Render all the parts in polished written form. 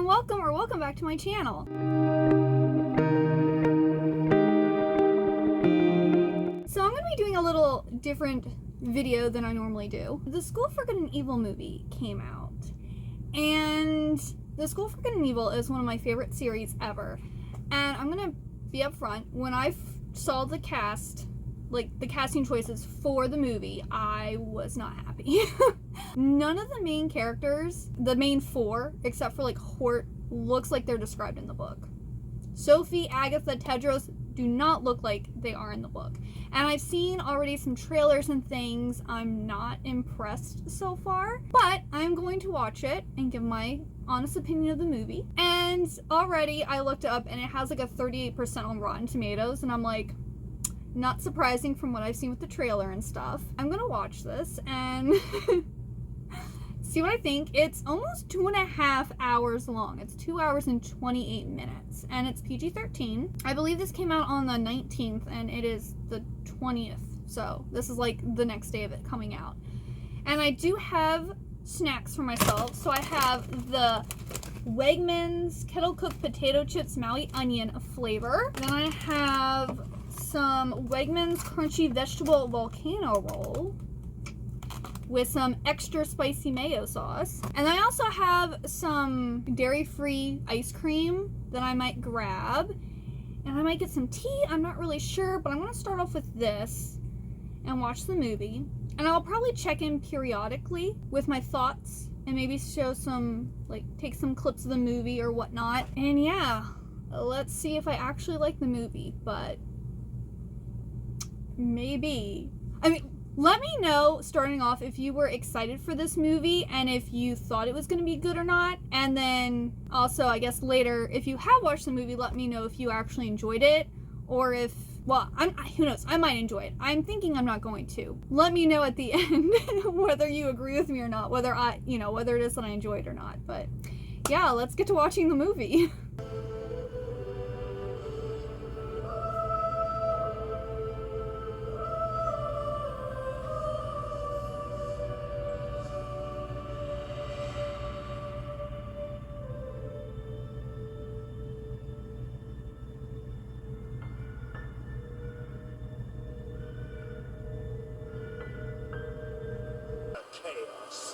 welcome back to my channel. So I'm going to be doing a little different video than I normally do. The School for Good and Evil movie came out, and The School for Good and Evil is one of my favorite series ever. And I'm going to be upfront, when I saw the cast, like the casting choices for the movie, I was not happy. None of the main characters, the main four, except for like Hort, looks like they're described in the book. Sophie, Agatha, Tedros do not look like they are in the book. And I've seen already some trailers and things. I'm not impressed so far, but I'm going to watch it and give my honest opinion of the movie. And already I looked up and it has like a 38% on Rotten Tomatoes, and I'm like, not surprising from what I've seen with the trailer and stuff. I'm gonna watch this and see what I think. It's almost 2.5 hours long. It's 2 hours and 28 minutes, and it's PG-13. I believe this came out on the 19th, and it is the 20th, so this is like the next day of it coming out. And I do have snacks for myself, so I have the Wegmans kettle cooked potato chips Maui onion flavor. Then I have some Wegmans crunchy vegetable volcano roll with some extra spicy mayo sauce. And I also have some dairy-free ice cream that I might grab. And I might get some tea, I'm not really sure, but I'm gonna start off with this and watch the movie. And I'll probably check in periodically with my thoughts and maybe show some, like, take some clips of the movie or whatnot. And yeah, let's see if I actually like the movie, but maybe. I mean, let me know, starting off, if you were excited for this movie and if you thought it was going to be good or not. And then also, I guess later, if you have watched the movie, let me know if you actually enjoyed it, or if, well, who knows, I might enjoy it. I'm thinking I'm not going to. Let me know at the end whether you agree with me or not, whether whether it is that I enjoyed or not. But yeah, let's get to watching the movie.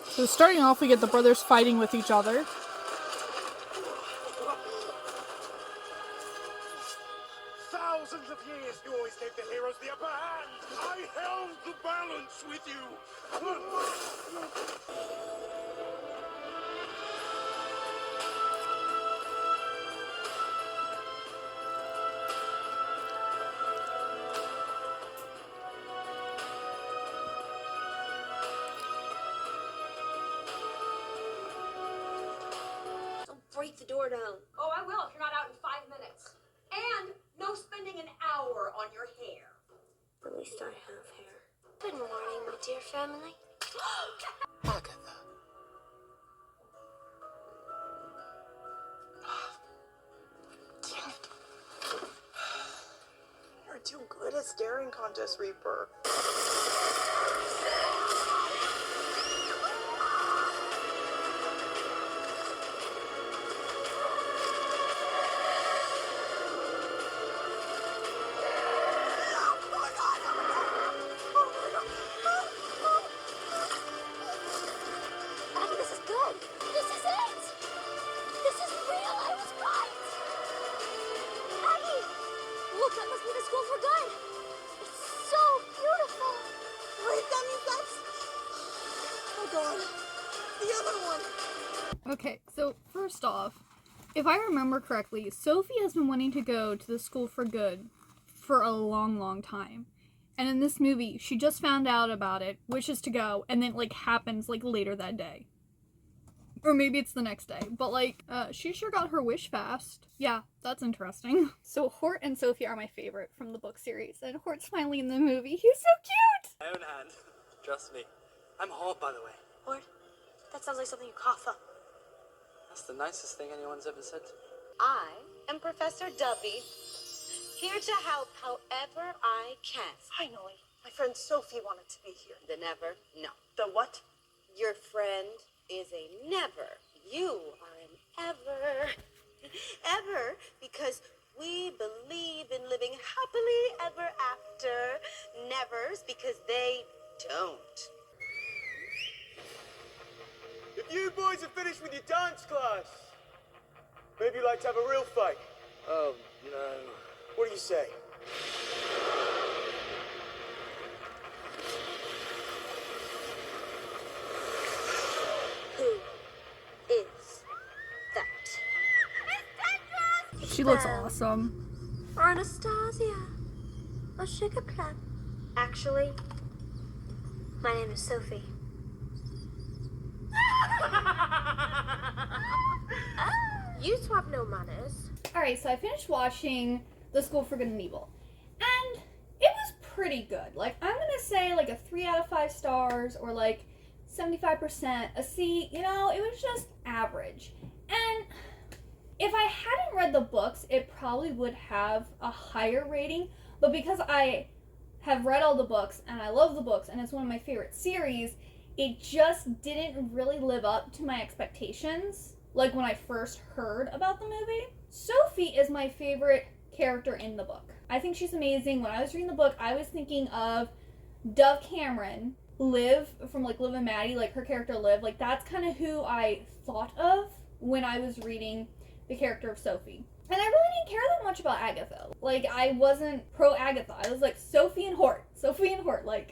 So starting off, we get the brothers fighting with each other. Thousands of years you always gave the heroes the upper hand. I held the balance with you. Break the door down. Oh, I will if you're not out in 5 minutes. And no spending an hour on your hair. At least I have hair. Good morning, my dear family. Agatha. Damn it. You're too good at staring contest, Reaper. Abby, this is good. This is it. This is real. I was right. Abby, look, that must be the School for Good. It's so beautiful. Wait, that means that's... Oh god. The other one. Okay, so first off, if I remember correctly, Sophie has been wanting to go to the School for Good for a long, long time. And in this movie, she just found out about it, wishes to go, and then it, like, happens, like, later that day. Or maybe it's the next day. But, like, she sure got her wish fast. Yeah, that's interesting. So Hort and Sophie are my favorite from the book series, and Hort's finally in the movie. He's so cute! My own hand. Trust me. I'm Hort, by the way. Lord, that sounds like something you cough up. That's the nicest thing anyone's ever said to me. I am Professor Dubby, here to help however I can. Finally. My friend Sophie wanted to be here. The never, no. The what? Your friend is a never. You are an ever. ever after. Nevers, because they don't. If you boys are finished with your dance class, maybe you'd like to have a real fight. Oh, no. What do you say? Who is that? She looks awesome. Or Anastasia. A sugar plum. Actually, my name is Sophie. You two have no manners. Alright, so I finished watching The School for Good and Evil. And it was pretty good. Like, I'm gonna say like a 3 out of 5 stars or like 75%, a C. You know, it was just average. And if I hadn't read the books, it probably would have a higher rating. But because I have read all the books and I love the books and it's one of my favorite series, it just didn't really live up to my expectations. Like when I first heard about the movie. Sophie is my favorite character in the book. I think she's amazing. When I was reading the book, I was thinking of Dove Cameron, Liv from like Liv and Maddie, like her character Liv. Like that's kind of who I thought of when I was reading the character of Sophie. And I really didn't care that much about Agatha. Like I wasn't pro Agatha. I was like Sophie and Hort. Like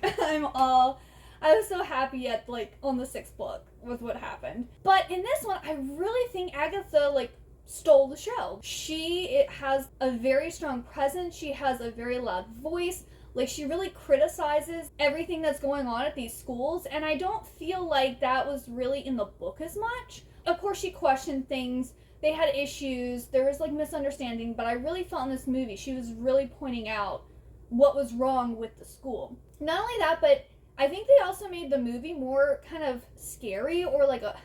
I was so happy at like on the 6th book with what happened. But in this one, I really think Agatha like stole the show. It has a very strong presence. She has a very loud voice. Like she really criticizes everything that's going on at these schools. And I don't feel like that was really in the book as much. Of course, she questioned things. They had issues. There was like misunderstanding. But I really felt in this movie, she was really pointing out what was wrong with the school. Not only that, but I think they also made the movie more kind of scary or like a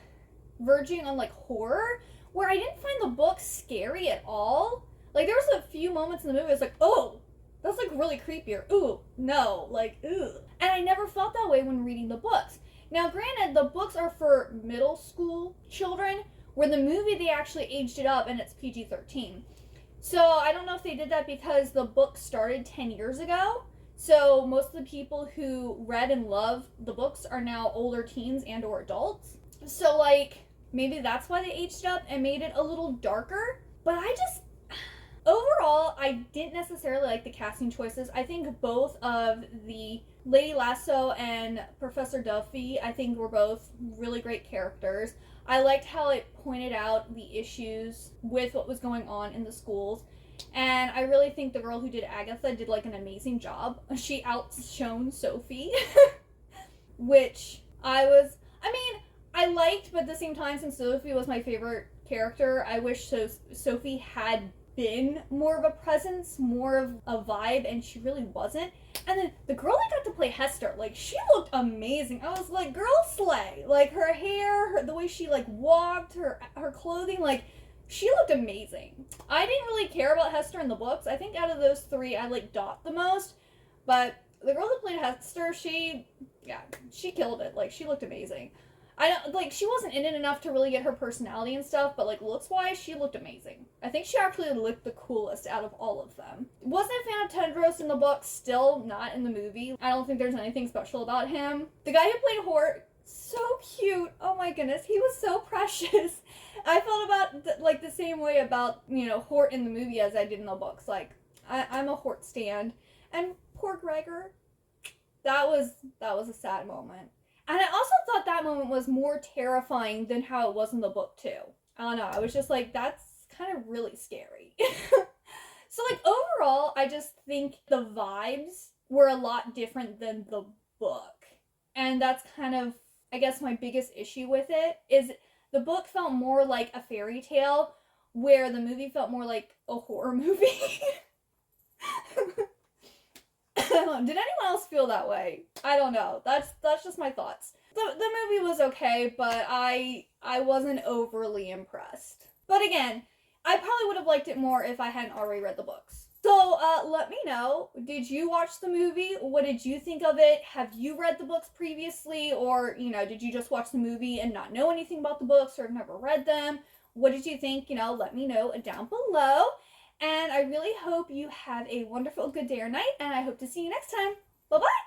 verging on like horror, where I didn't find the book scary at all. Like there was a few moments in the movie I was like, oh, that's like really creepy, or ooh, no, like ooh. And I never felt that way when reading the books. Now granted, the books are for middle school children, where the movie they actually aged it up and it's PG-13. So I don't know if they did that because the book started 10 years ago. So most of the people who read and love the books are now older teens and or adults. So like maybe that's why they aged it up and made it a little darker. But overall, I didn't necessarily like the casting choices. I think both of the Lady Lasso and Professor Duffy, I think were both really great characters. I liked how it pointed out the issues with what was going on in the schools. And I really think the girl who did Agatha did like an amazing job. She outshone Sophie, which I liked, but at the same time, since Sophie was my favorite character, I wish Sophie had been more of a presence, more of a vibe, and she really wasn't. And then the girl that got to play Hester, like she looked amazing. I was like, girl slay. Like her hair, the way she like walked, her clothing, like she looked amazing. I didn't really care about Hester in the books. I think out of those 3, I like Dot the most. But the girl that played Hester, she killed it. Like, she looked amazing. She wasn't in it enough to really get her personality and stuff, but like looks-wise, she looked amazing. I think she actually looked the coolest out of all of them. Wasn't a fan of Tedros in the book, still not in the movie. I don't think there's anything special about him. The guy who played Hort, so cute. Oh my goodness, he was so precious. I felt about the same way about, Hort in the movie as I did in the books. Like, I'm a Hort stan. And poor Gregor, that was a sad moment. And I also thought that moment was more terrifying than how it was in the book too. I don't know, I was just like, that's kind of really scary. So like overall, I just think the vibes were a lot different than the book. And that's kind of, I guess, my biggest issue with it, is the book felt more like a fairy tale, where the movie felt more like a horror movie. Did anyone else feel that way? I don't know. That's just my thoughts. The movie was okay, but I wasn't overly impressed. But again, I probably would have liked it more if I hadn't already read the books. So let me know, did you watch the movie? What did you think of it? Have you read the books previously? Or, did you just watch the movie and not know anything about the books or have never read them? What did you think? Let me know down below. And I really hope you have a wonderful good day or night, and I hope to see you next time. Bye-bye!